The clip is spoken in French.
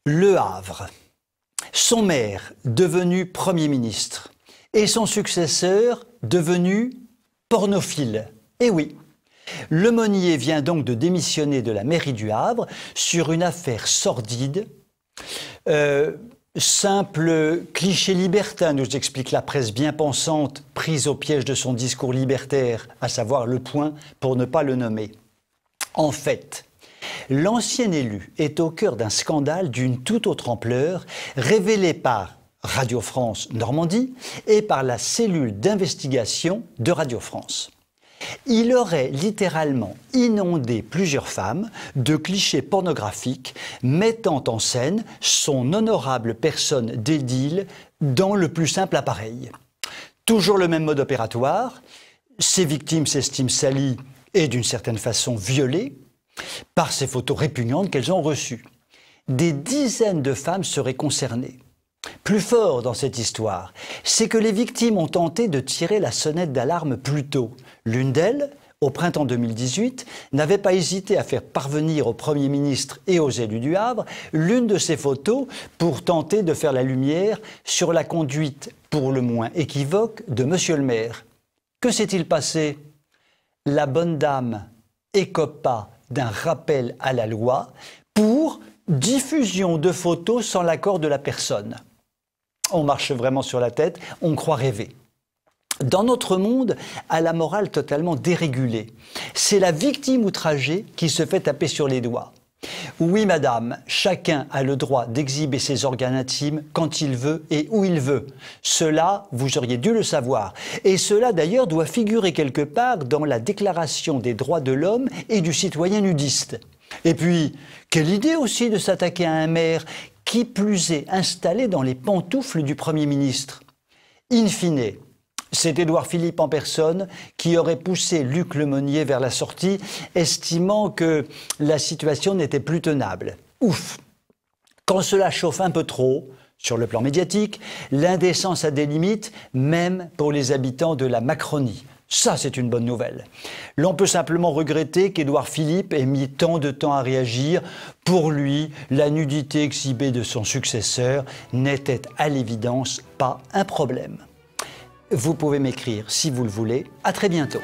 Le Havre, son maire devenu Premier ministre et son successeur devenu pornophile. Eh oui, l'aumônier vient donc de démissionner de la mairie du Havre sur une affaire sordide. Simple cliché libertin, nous explique la presse bien pensante, prise au piège de son discours libertaire, à savoir Le Point, pour ne pas le nommer. En fait, l'ancien élu est au cœur d'un scandale d'une toute autre ampleur, révélé par Radio France Normandie et par la cellule d'investigation de Radio France. Il aurait littéralement inondé plusieurs femmes de clichés pornographiques mettant en scène son honorable personne d'édile dans le plus simple appareil. Toujours le même mode opératoire, ces victimes s'estiment salies et d'une certaine façon violées par ces photos répugnantes qu'elles ont reçues. Des dizaines de femmes seraient concernées. Plus fort dans cette histoire, c'est que les victimes ont tenté de tirer la sonnette d'alarme plus tôt. L'une d'elles, au printemps 2018, n'avait pas hésité à faire parvenir au Premier ministre et aux élus du Havre l'une de ces photos pour tenter de faire la lumière sur la conduite pour le moins équivoque de Monsieur le maire. Que s'est-il passé? La bonne dame écopa d'un rappel à la loi pour diffusion de photos sans l'accord de la personne. On marche vraiment sur la tête, on croit rêver. Dans notre monde, à la morale totalement dérégulée, c'est la victime outragée qui se fait taper sur les doigts. Oui, madame, chacun a le droit d'exhiber ses organes intimes quand il veut et où il veut. Cela, vous auriez dû le savoir. Et cela, d'ailleurs, doit figurer quelque part dans la Déclaration des droits de l'homme et du citoyen nudiste. Et puis, quelle idée aussi de s'attaquer à un maire, qui plus est installé dans les pantoufles du Premier ministre. In fine, c'est Édouard Philippe en personne qui aurait poussé Luc Lemonnier vers la sortie, estimant que la situation n'était plus tenable. Ouf! Quand cela chauffe un peu trop, sur le plan médiatique, l'indécence a des limites, même pour les habitants de la Macronie. Ça, c'est une bonne nouvelle. L'on peut simplement regretter qu'Édouard Philippe ait mis tant de temps à réagir. Pour lui, la nudité exhibée de son successeur n'était à l'évidence pas un problème. Vous pouvez m'écrire si vous le voulez. À très bientôt.